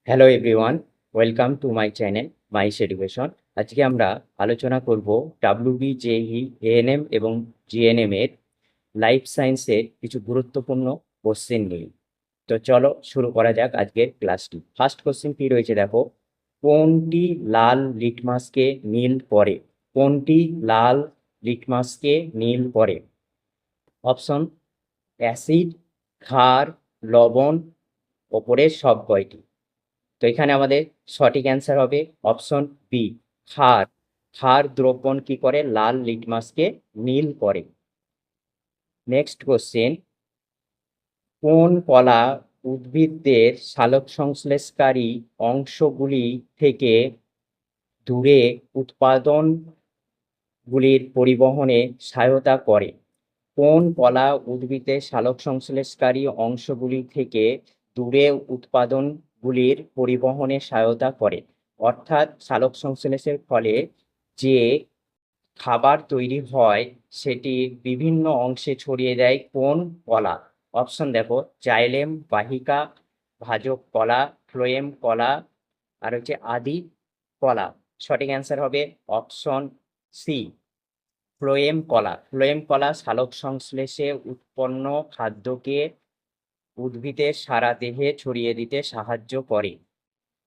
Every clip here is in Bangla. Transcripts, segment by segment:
Hello everyone, welcome to my channel mice education. আজকে আমরা আলোচনা করব ডাব্লিউবি, জেই, এএনএম এবং জিএনএম এর লাইফ সায়েন্সের কিছু গুরুত্বপূর্ণ কোশ্চেন নিয়ে। তো চলো শুরু করা যাক আজকের ক্লাসটি। ফার্স্ট কোশ্চেন কি রয়েছে দেখো, কোনটি লাল লিটমাসকে নীল করে? কোনটি লাল লিটমাসকে নীল করে? অপশন: অ্যাসিড, ক্ষার, লবণ, ওপরের সব কয়টি? তো এখানে আমাদের সঠিক অ্যান্সার হবে অপশন বি, ক্ষার। ক্ষার দ্রবণ কি করে? লাল লিটমাসকে নীল করে। নেক্সট কোশ্চেন, কোন কলা উদ্ভিদদের সালোকসংশ্লেষকারী অংশগুলি থেকে দূরে উৎপাদনগুলির পরিবহনে সহায়তা করে? কোন কলা উদ্ভিদের সালোকসংশ্লেষকারী অংশগুলি থেকে দূরে উৎপাদনগুলির পরিবহনে সহায়তা করে? অর্থাৎ সালোকসংশ্লেষের ফলে যে খাবার তৈরি হয় সেটি বিভিন্ন অংশে ছড়িয়ে দেয় কোন কলা? অপশন দেখো, জাইলেম, বাহিকা, ভাজক কলা, ফ্লোয়েম কলা, আর হচ্ছে আদি কলা। সঠিক অ্যান্সার হবে অপশন সি, ফ্লোয়েম কলা। ফ্লোয়েম কলা সালোক সংশ্লেষে উৎপন্ন খাদ্যকে উদ্ভিদের সারা দেহে ছড়িয়ে দিতে সাহায্য করে।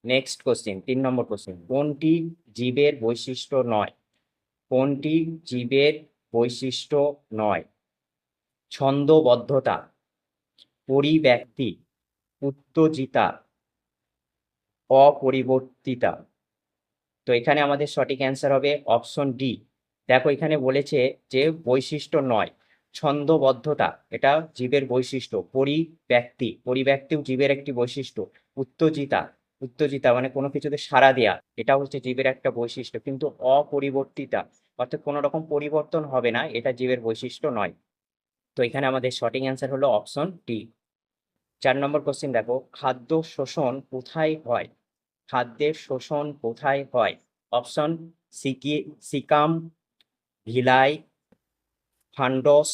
নেক্সট কোশ্চেন, 3 নম্বর কোশ্চেন, কোনটি জীবের বৈশিষ্ট্য নয়? কোনটি জীবের বৈশিষ্ট্য নয়? ছন্দোবদ্ধতা, পরিব্যক্তি, উত্তেজিতা, অপরিবর্তিতা। তো এখানে আমাদের সঠিক অ্যান্সার হবে অপশন ডি। দেখো এখানে বলেছে যে বৈশিষ্ট্য নয়, ছন্দোবদ্ধতা এটা জীবের বৈশিষ্ট্য। পরিব্যক্তি, পরিব্যক্তিও জীবের একটি বৈশিষ্ট্য। উত্তেজিতা, উত্তেজিতা মানে কোনো কিছুতে সাড়া দেয়া, এটা হচ্ছে জীবের একটা বৈশিষ্ট্য। কিন্তু অপরিবর্তিতা অর্থাৎ কোনো রকম পরিবর্তন হবে না, এটা জীবের বৈশিষ্ট্য নয়। তো এখানে আমাদের সঠিক অ্যান্সার হলো অপশন ডি। 4 নম্বর কোশ্চেন দেখো, খাদ্য শোষণ কোথায় হয়? খাদ্যের শোষণ কোথায় হয়? Option: caecum, villi, fundus,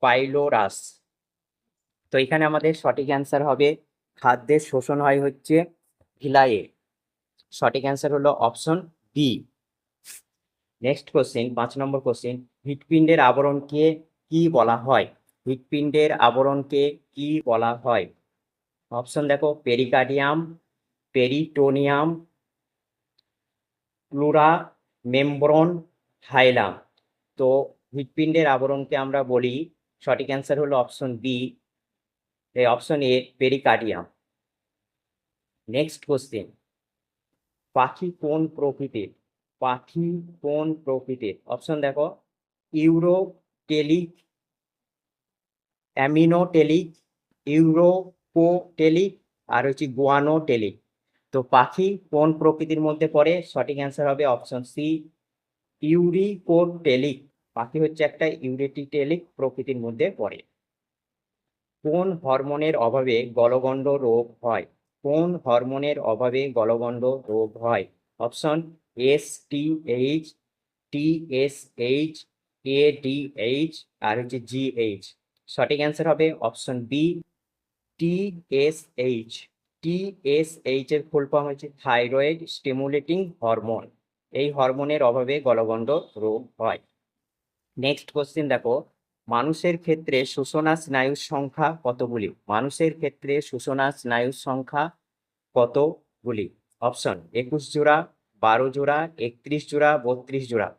pylorus. তো এখানে আমাদের সঠিক অ্যান্সার হবে খাদ্যের শোষণ হয় হচ্ছে ভিলাইয়ে। সঠিক অ্যান্সার হলো অপশন বি। নেক্সট কোশ্চেন, 5 নম্বর কোশ্চেন, হৃৎপিণ্ডের আবরণকে কি বলা হয়? হৃৎপিণ্ডের আবরণকে কি বলা হয়? অপশন দেখো, pericardium, peritoneum, pleura, membrane, hilum. তো হৃৎপিণ্ডের আবরণকে আমরা বলি, সঠিক অ্যান্সার হলো option B, option A, pericardium. Next question, পাখি কোন প্রকৃতির? পাখি কোন প্রকৃতির? অপশন দেখো, ইউরোটেলিক, অ্যামিনোটেলিক, ইউরোপোটেলিক, আর হচ্ছে গুয়ানোটেলিক। তো পাখি কোন প্রকৃতির মধ্যে পড়ে? সঠিক অ্যান্সার হবে অপশন সি, ইউরিকোটেলিক। পাখি হচ্ছে একটা ইউরিটিটেলিক প্রকৃতির মধ্যে পড়ে। কোন হরমোনের অভাবে গলগণ্ড রোগ হয়? কোন হরমোনের অভাবে গলগণ্ড রোগ হয়? অপশন: STH, TSH, ADH, আর হচ্ছে GH। সঠিক অ্যান্সার হবে অপশন বি, TSH। TSH এর ফুল ফর্ম হচ্ছে থাইরয়েড স্টিমুলেটিং হরমোন। এই হরমোনের অভাবে গলগণ্ড রোগ হয়। নেক্সট কোশ্চেন দেখো, মানুষের ক্ষেত্রে সূচনা স্নায়ুর সংখ্যা কতগুলি? মানুষের ক্ষেত্রে সূচনা স্নায়ুর সংখ্যা কতগুলি? অপশন: 21 জোড়া, 12 জোড়া, 31 জোড়া, 32 জোড়া।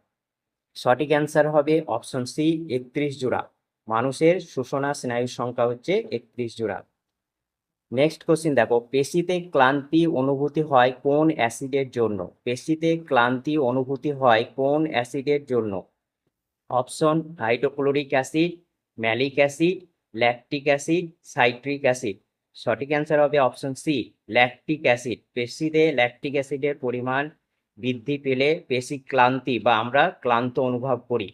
সঠিক অ্যান্সার হবে অপশন সি, 31 জোড়া। মানুষের সূচনা স্নায়ুর সংখ্যা হচ্ছে 31 জোড়া। নেক্সট কোশ্চেন দেখো, পেশিতে ক্লান্তি অনুভূতি হয় কোন অ্যাসিডের জন্য? পেশিতে ক্লান্তি অনুভূতি হয় কোন অ্যাসিডের জন্য? Option: hydrochloric acid, malic acid, lactic acid, citric acid. সঠিক অ্যান্সার হবে অপশন সি, ল্যাকটিক অ্যাসিড। পেশিতে ল্যাকটিক অ্যাসিডের পরিমাণ বৃদ্ধি পেলে পেশি ক্লান্তি বা আমরা ক্লান্ত অনুভব করি।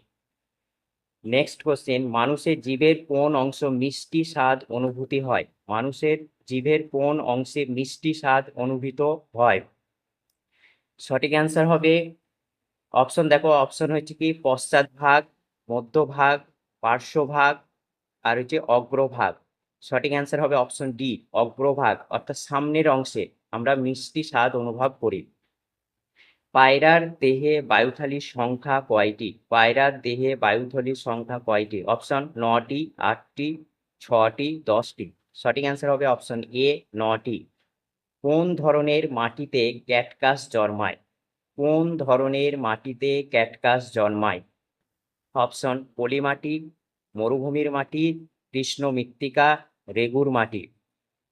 নেক্সট কোশ্চেন, মানুষের জিভের কোন অংশ মিষ্টি স্বাদ অনুভূতি হয়? মানুষের জিভের কোন অংশে মিষ্টি স্বাদ অনুভূত হয়? সঠিক অ্যান্সার হবে অপশন দেখো, অপশন হচ্ছে কি পশ্চাৎ ভাগ, মধ্যভাগ, পার্শ্বভাগ, আর হচ্ছে অগ্রভাগ। সঠিক অ্যান্সার হবে অপশন ডি, অগ্রভাগ অর্থাৎ সামনের অংশে আমরা মিষ্টি স্বাদ অনুভব করি। পায়রার দেহে বায়ুথলির সংখ্যা কয়টি? পায়রার দেহে বায়ুথলির সংখ্যা কয়টি? অপশন 9টি, 8টি, 6টি, 10টি। সঠিক অ্যান্সার হবে অপশন এ, 9টি। কোন ধরনের মাটিতে ক্যাকটাস জন্মায়? কোন ধরনের মাটিতে ক্যাকটাস জন্মায়? অপশন পলি মাটি, মরুভূমির মাটি, কৃষ্ণ মৃত্তিকা, রেগুর মাটি।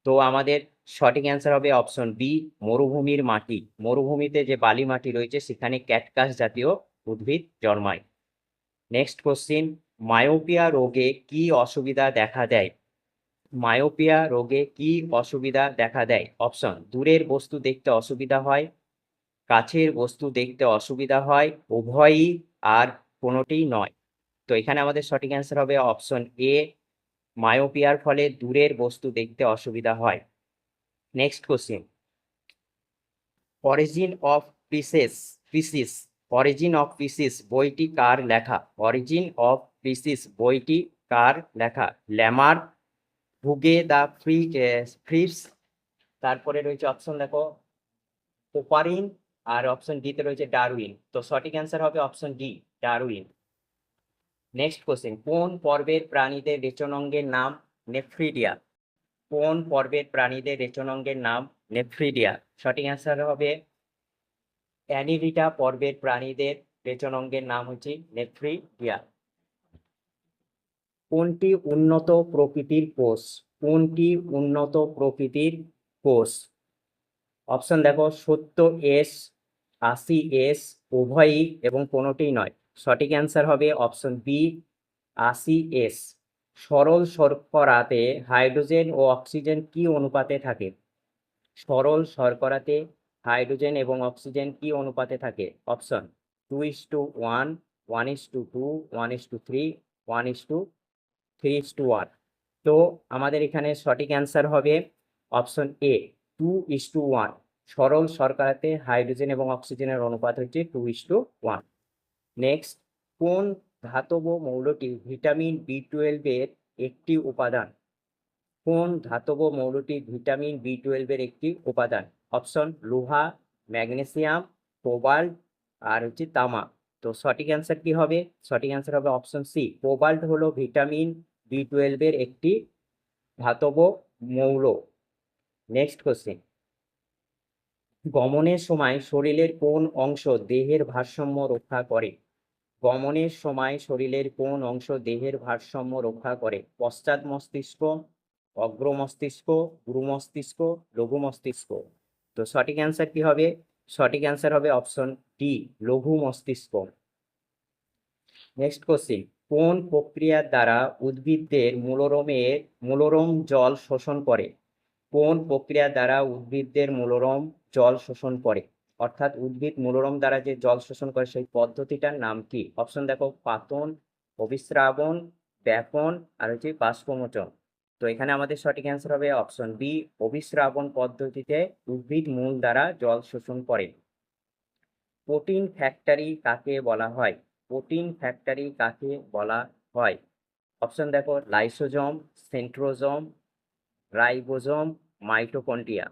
তো আমাদের সঠিক অ্যান্সার হবে অপশন বি, মরুভূমির মাটি। মরুভূমিতে যে বালি মাটি রয়েছে সেখানে ক্যাকটাস জাতীয় উদ্ভিদ জন্মায়। নেক্সট কোশ্চিন, মায়োপিয়া রোগে কি অসুবিধা দেখা দেয়? মায়োপিয়া রোগে কি অসুবিধা দেখা দেয়? অপশন, দূরের বস্তু দেখতে অসুবিধা হয়, কাছের বস্তু দেখতে অসুবিধা হয়, উভয়ই, আর কোনোটিই নয়। তো এখানে আমাদের সঠিক অ্যান্সার হবে অপশন এ, মায়োপিয়ার ফলে দূরের বস্তু দেখতে অসুবিধা হয়। Next question, origin of species origin of species বইটি কার লেখা? অরিজিন অফ পিসিস বইটি কার লেখা? ল্যামার, হুগে দ্য ফ্রিপস, তারপরে রয়েছে অপশন দেখো পোপারিন, আর অপশন ডি তে রয়েছে ডারউইন। তো সঠিক অ্যান্সার হবে option D, Darwin. Next question, কোন পর্বের প্রাণীদের রেচনাঙ্গের নাম নেফ্রিডিয়া? কোন পর্বের প্রাণীদের রেচনাঙ্গের নাম নেফ্রিডিয়া? সঠিক অ্যান্সার হবে অ্যানিলিডা পর্বের প্রাণীদের রেচনাঙ্গের নাম হচ্ছে নেফ্রিডিয়া। কোনটি উন্নত প্রকৃতির কোষ? কোনটি উন্নত প্রকৃতির কোষ? অপশন দেখো 70S, 80S, উভয়ই এবং কোনোটিই নয়। সঠিক অ্যান্সার হবে অপশন বি, 80S। সরল শর্করাতে হাইড্রোজেন ও অক্সিজেন কি অনুপাতে থাকে? সরল শর্করাতে হাইড্রোজেন এবং অক্সিজেন কি অনুপাতে থাকে? অপশন 2:1, 1:2, 1:3, 1:3:1। তো আমাদের এখানে সঠিক অ্যান্সার হবে অপশন এ, 2:1। সরল শর্করাতে হাইড্রোজেন এবং অক্সিজেনের অনুপাত হচ্ছে 2:1। নেক্সট, কোন ধাতব মৌলটি ভিটামিন বি 12 এর একটি উপাদান? কোন ধাতব মৌলটি ভিটামিন বি 12 এর একটি উপাদান? অপশন লোহা, ম্যাগনেসিয়াম, কোবাল্ট, আর হচ্ছে তামা। তো সঠিক অ্যান্সার কি হবে? সঠিক অ্যান্সার হবে অপশন সি, কোবাল্ট হলো ভিটামিন বি 12 এর একটি ধাতব মৌল। নেক্সট কোশ্চেন, গমনের সময় শরীরের কোন অংশ দেহের ভারসাম্য রক্ষা করে? গমনের সময় শরীরের কোন অংশ দেহের ভারসাম্য রক্ষা করে? পশ্চাৎ মস্তিষ্ক, অগ্র মস্তিষ্ক, গুরু মস্তিষ্ক, লঘু মস্তিষ্ক। তো সঠিক অ্যান্সার কি হবে? সঠিক অ্যান্সার হবে অপশন ডি, লঘু মস্তিষ্ক। নেক্সট কোশ্চিন, কোন প্রক্রিয়ার দ্বারা উদ্ভিদদের মূলরম জল শোষণ করে? কোন প্রক্রিয়া দ্বারা উদ্ভিদদের মূলরম জল শোষণ করে? অর্থাৎ উদ্ভিদ মূলরম দ্বারা যে জল শোষণ করে সেই পদ্ধতিটার নাম কি? অপশন দেখো পাতন, অভিস্রাবণ, ব্যাপন, আর হচ্ছে বাষ্পমোচন। তো এখানে আমাদের সঠিক অ্যান্সার হবে অপশন বি, অভিস্রাবণ পদ্ধতিতে উদ্ভিদ মূল দ্বারা জল শোষণ করে। প্রোটিন ফ্যাক্টরি কাকে বলা হয়? প্রোটিন ফ্যাক্টরি কাকে বলা হয়? অপশন দেখো লাইসোজোম, সেন্ট্রোজোম, রাইবোজোম, মাইটোকন্ড্রিয়া।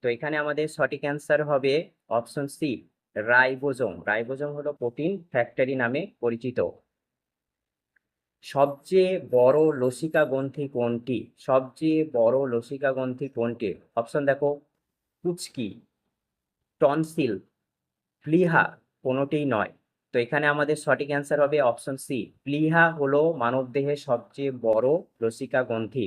তো এখানে আমাদের সঠিক অ্যান্সার হবে অপশন সি, রাইবোজোম। রাইবোজোম হলো প্রোটিন ফ্যাক্টরি নামে পরিচিত। সবচেয়ে বড় লসিকা গ্রন্থি কোনটি? সবচেয়ে বড় লসিকা গ্রন্থি কোনটি? অপশন দেখো পুচকি, টনসিল, প্লিহা, কোনোটিই নয়। তো এখানে আমাদের সঠিক অ্যান্সার হবে অপশন সি, প্লিহা হলো মানবদেহের সবচেয়ে বড় লসিকা গ্রন্থি।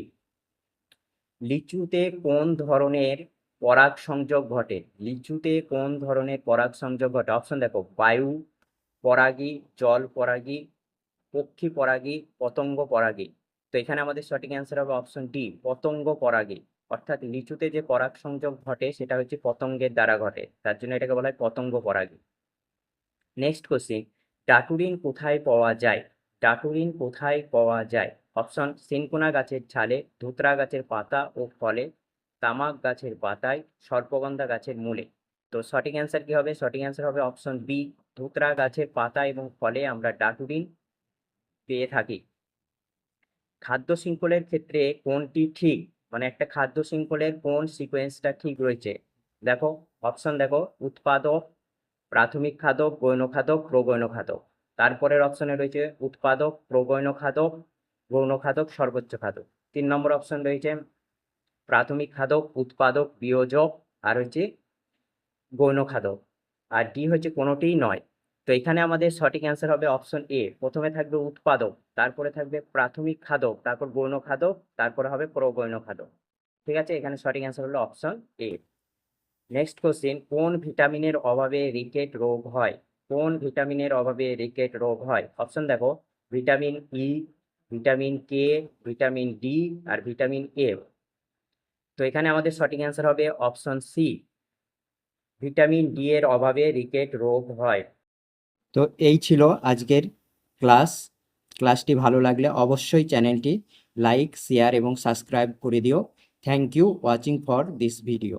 লিচুতে কোন ধরনের পরাগ সংযোগ ঘটে? লিচুতে কোন ধরনের পরাগ সংযোগ ঘটে? অপশন দেখো বায়ু পরাগী, জল পরাগী, পক্ষী পরাগী, পতঙ্গ পরাগী। তো এখানে আমাদের সঠিক অ্যান্সার হবে অপশন ডি, পতঙ্গ পরাগী। অর্থাৎ লিচুতে যে পরাগ সংযোগ ঘটে সেটা হচ্ছে পতঙ্গের দ্বারা ঘটে, তার জন্য এটাকে বলা হয় পতঙ্গ পরাগী। নেক্সট কোশ্চিন, ডাটুরিন কোথায় পাওয়া যায়? ডাটুরিন কোথায় পাওয়া যায়? অপশন সিনকোনা গাছের ছালে, ধুতরা গাছের পাতা ও ফলে, তামাক গাছের পাতায়, সর্পগন্ধা গাছের মূলে। তো সঠিক অ্যান্সার কি হবে? সঠিক অ্যান্সার হবে অপশন বি, ধুতরা গাছের পাতা এবং ফলে আমরা ডাটুরিন পেয়ে থাকি। খাদ্য শৃঙ্খলের ক্ষেত্রে কোনটি ঠিক, মানে একটা খাদ্য শৃঙ্খলের কোন সিকোয়েন্সটা ঠিক রয়েছে? দেখো অপশন দেখো, উৎপাদক, প্রাথমিক খাদক, গৌণ খাদক, প্রগৌণ খাদক। তারপরের অপশনে রয়েছে উৎপাদক, প্রগৌণ খাদক, গৌণ খাদক, সর্বোচ্চ খাদক। 3 নম্বর অপশন রয়েছে প্রাথমিক খাদক, উৎপাদক, বিয়োজক, আর হচ্ছে গৌণ খাদক। আর ডি হচ্ছে কোনোটিই নয়। তো এখানে আমাদের সঠিক অ্যান্সার হবে অপশন এ। প্রথমে থাকবে উৎপাদক, তারপরে থাকবে প্রাথমিক খাদক, তারপর গৌণ খাদক, তারপরে হবে প্রগৌণ খাদক। ঠিক আছে, এখানে সঠিক অ্যান্সার হলো অপশন এ। নেক্সট কোশ্চেন, কোন ভিটামিনের অভাবে রিকেট রোগ হয়? কোন ভিটামিনের অভাবে রিকেট রোগ হয়? অপশন দেখো, vitamin E, vitamin K, vitamin D, আর ভিটামিন এ। তো এখানে আমাদের সঠিক অ্যান্সার হবে অপশন সি, ভিটামিন ডি এর অভাবে রিকেট রোগ হয়। তো এই ছিল আজকের ক্লাস। ক্লাসটি ভালো লাগলে অবশ্যই চ্যানেলটি লাইক, শেয়ার এবং সাবস্ক্রাইব করে দিও। Thank you watching for this video.